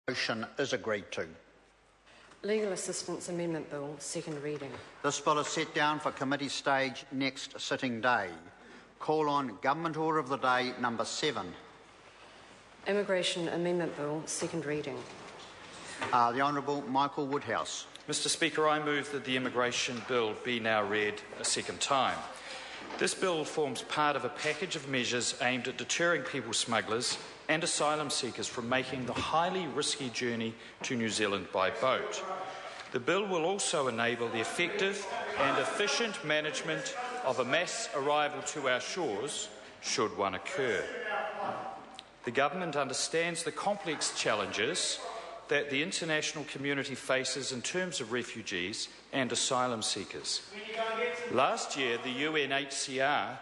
Motion is agreed to. Legal Assistance Amendment Bill, second reading. This bill is set down for committee stage next sitting day. Call on Government Order of the Day number 7. Immigration Amendment Bill, second reading. The Honourable Michael Woodhouse. Mr Speaker, I move that the Immigration Bill be now read a second time. This bill forms part of a package of measures aimed at deterring people smugglers and asylum seekers from making the highly risky journey to New Zealand by boat. The bill will also enable the effective and efficient management of a mass arrival to our shores, should one occur. The Government understands the complex challenges that the international community faces in terms of refugees and asylum seekers. Last year, the UNHCR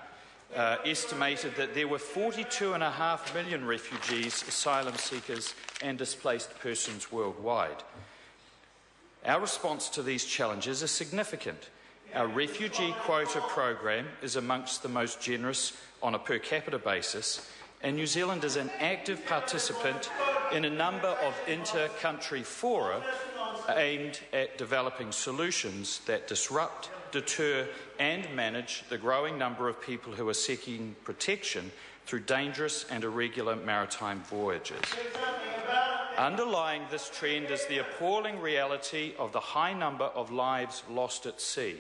estimated that there were 42.5 million refugees, asylum seekers and displaced persons worldwide. Our response to these challenges is significant. Our refugee quota program is amongst the most generous on a per capita basis, and New Zealand is an active participant in a number of inter-country fora aimed at developing solutions that disrupt, deter and manage the growing number of people who are seeking protection through dangerous and irregular maritime voyages. Underlying this trend is the appalling reality of the high number of lives lost at sea.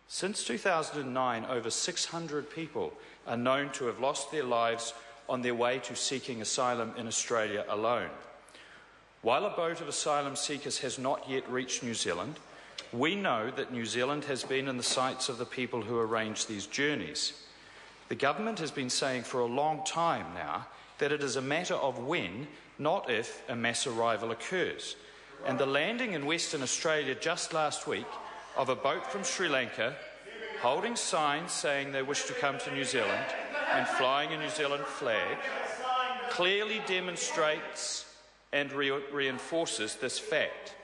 Since 2009, over 600 people are known to have lost their lives on their way to seeking asylum in Australia alone. While a boat of asylum seekers has not yet reached New Zealand, we know that New Zealand has been in the sights of the people who arrange these journeys. The Government has been saying for a long time now that it is a matter of when, not if, a mass arrival occurs. And the landing in Western Australia just last week of a boat from Sri Lanka holding signs saying they wish to come to New Zealand and flying a New Zealand flag clearly demonstrates and reinforces this fact.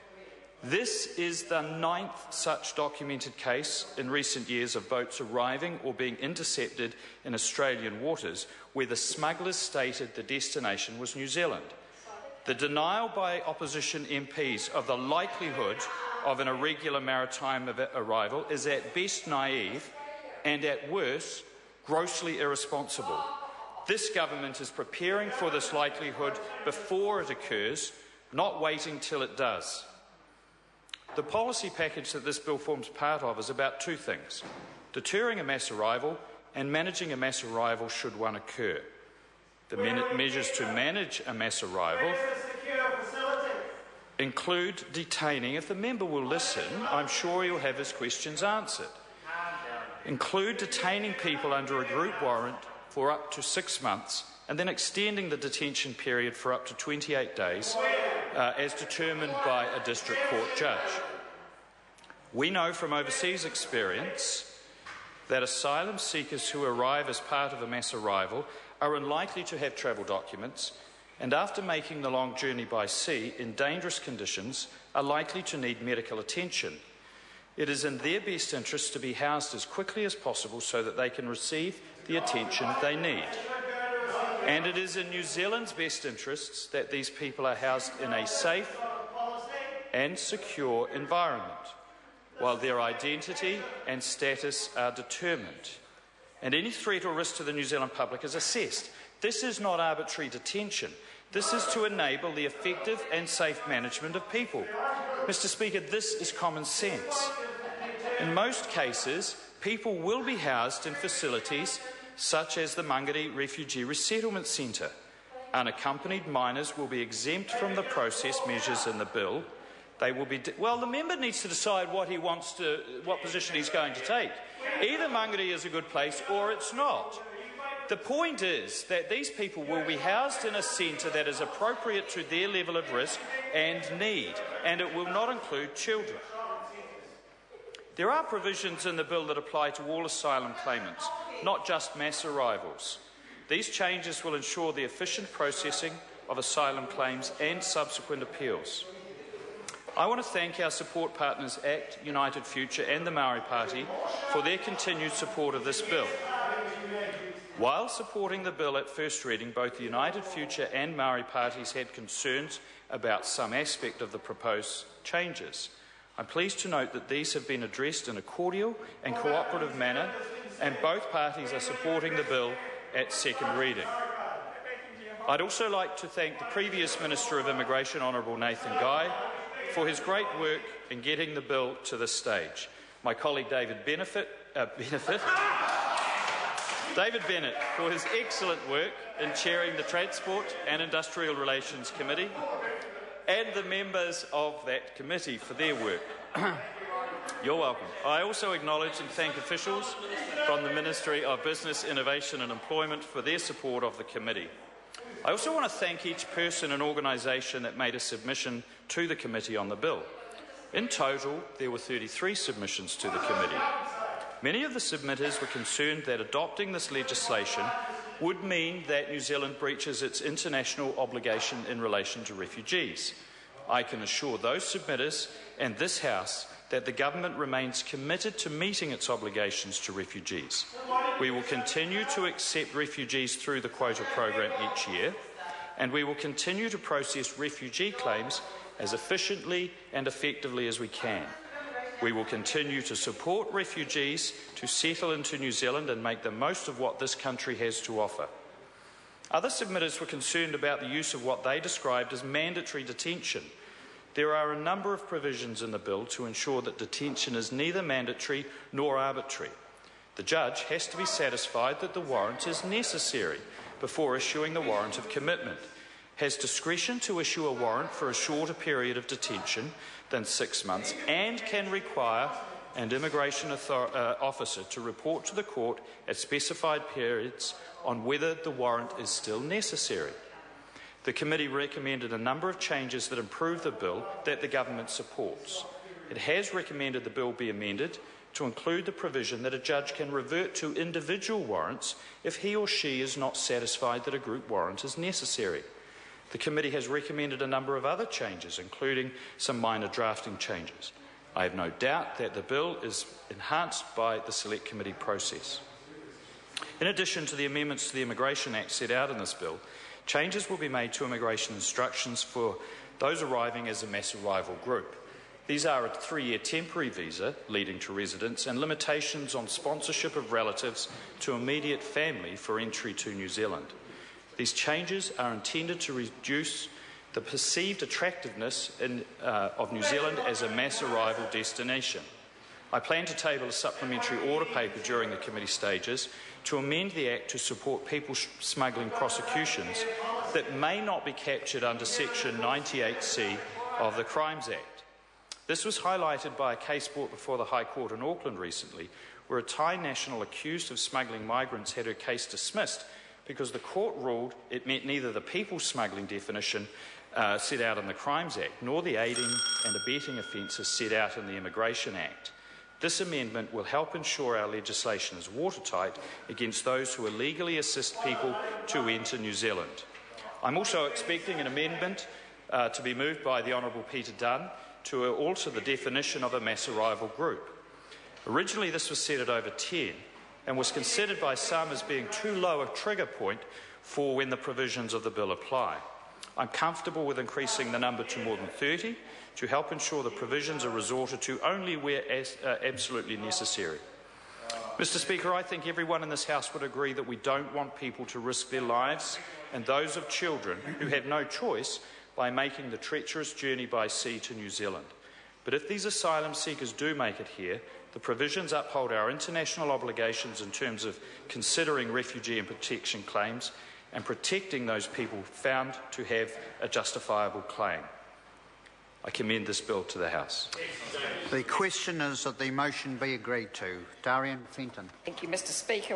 This is the 9th such documented case in recent years of boats arriving or being intercepted in Australian waters where the smugglers stated the destination was New Zealand. The denial by opposition MPs of the likelihood of an irregular maritime arrival is at best naive and at worst grossly irresponsible. This Government is preparing for this likelihood before it occurs, not waiting till it does. The policy package that this bill forms part of is about two things: deterring a mass arrival and managing a mass arrival should one occur. The measures to manage a mass arrival include detaining, if the member will listen, I'm sure he'll have his questions answered, include detaining people under a group warrant for up to 6 months and then extending the detention period for up to 28 days as determined by a district court judge. We know from overseas experience that asylum seekers who arrive as part of a mass arrival are unlikely to have travel documents and after making the long journey by sea in dangerous conditions are likely to need medical attention. It is in their best interest to be housed as quickly as possible so that they can receive the attention they need. And it is in New Zealand's best interests that these people are housed in a safe and secure environment, while their identity and status are determined, and any threat or risk to the New Zealand public is assessed. This is not arbitrary detention. This is to enable the effective and safe management of people. Mr Speaker, this is common sense. In most cases, people will be housed in facilities such as the Mangere Refugee Resettlement Centre. Unaccompanied minors will be exempt from the process measures in the bill. They will be well, the member needs to decide what position he's going to take. Either Mangere is a good place or it's not. The point is that these people will be housed in a centre that is appropriate to their level of risk and need, and it will not include children. There are provisions in the bill that apply to all asylum claimants, not just mass arrivals. These changes will ensure the efficient processing of asylum claims and subsequent appeals. I want to thank our support partners ACT, United Future and the Maori Party for their continued support of this bill. While supporting the bill at first reading, both the United Future and Maori parties had concerns about some aspect of the proposed changes. I'm pleased to note that these have been addressed in a cordial and cooperative manner, and both parties are supporting the bill at second reading. I'd also like to thank the previous Minister of Immigration, Honourable Nathan Guy, for his great work in getting the bill to this stage. My colleague David Bennett for his excellent work in chairing the Transport and Industrial Relations Committee, and the members of that committee for their work. You're welcome. I also acknowledge and thank officials from the Ministry of Business, Innovation and Employment for their support of the committee. I also want to thank each person and organisation that made a submission to the committee on the bill. In total, there were 33 submissions to the committee. Many of the submitters were concerned that adopting this legislation would mean that New Zealand breaches its international obligation in relation to refugees. I can assure those submitters and this House that the government remains committed to meeting its obligations to refugees. We will continue to accept refugees through the quota program each year, and we will continue to process refugee claims as efficiently and effectively as we can. We will continue to support refugees to settle into New Zealand and make the most of what this country has to offer. Other submitters were concerned about the use of what they described as mandatory detention. There are a number of provisions in the bill to ensure that detention is neither mandatory nor arbitrary. The judge has to be satisfied that the warrant is necessary before issuing the warrant of commitment, has discretion to issue a warrant for a shorter period of detention than 6 months, and can require an immigration officer to report to the court at specified periods on whether the warrant is still necessary. The committee recommended a number of changes that improve the bill that the government supports. It has recommended the bill be amended to include the provision that a judge can revert to individual warrants if he or she is not satisfied that a group warrant is necessary. The committee has recommended a number of other changes, including some minor drafting changes. I have no doubt that the bill is enhanced by the Select Committee process. In addition to the amendments to the Immigration Act set out in this bill, changes will be made to immigration instructions for those arriving as a mass arrival group. These are a 3-year temporary visa leading to residence and limitations on sponsorship of relatives to immediate family for entry to New Zealand. These changes are intended to reduce the perceived attractiveness of New Zealand as a mass arrival destination. I plan to table a supplementary order paper during the committee stages to amend the Act to support people smuggling prosecutions that may not be captured under Section 98C of the Crimes Act. This was highlighted by a case brought before the High Court in Auckland recently, where a Thai national accused of smuggling migrants had her case dismissed because the court ruled it met neither the people smuggling definition set out in the Crimes Act nor the aiding and abetting offences set out in the Immigration Act. This amendment will help ensure our legislation is watertight against those who illegally assist people to enter New Zealand. I'm also expecting an amendment to be moved by the Honourable Peter Dunn to alter the definition of a mass arrival group. Originally this was set at over 10 and was considered by some as being too low a trigger point for when the provisions of the bill apply. I'm comfortable with increasing the number to more than 30 to help ensure the provisions are resorted to only where absolutely necessary. Mr. Speaker, I think everyone in this House would agree that we don't want people to risk their lives and those of children who have no choice by making the treacherous journey by sea to New Zealand. But if these asylum seekers do make it here, the provisions uphold our international obligations in terms of considering refugee and protection claims and protecting those people found to have a justifiable claim. I commend this bill to the House. The question is that the motion be agreed to. Darian Fenton. Thank you, Mr. Speaker.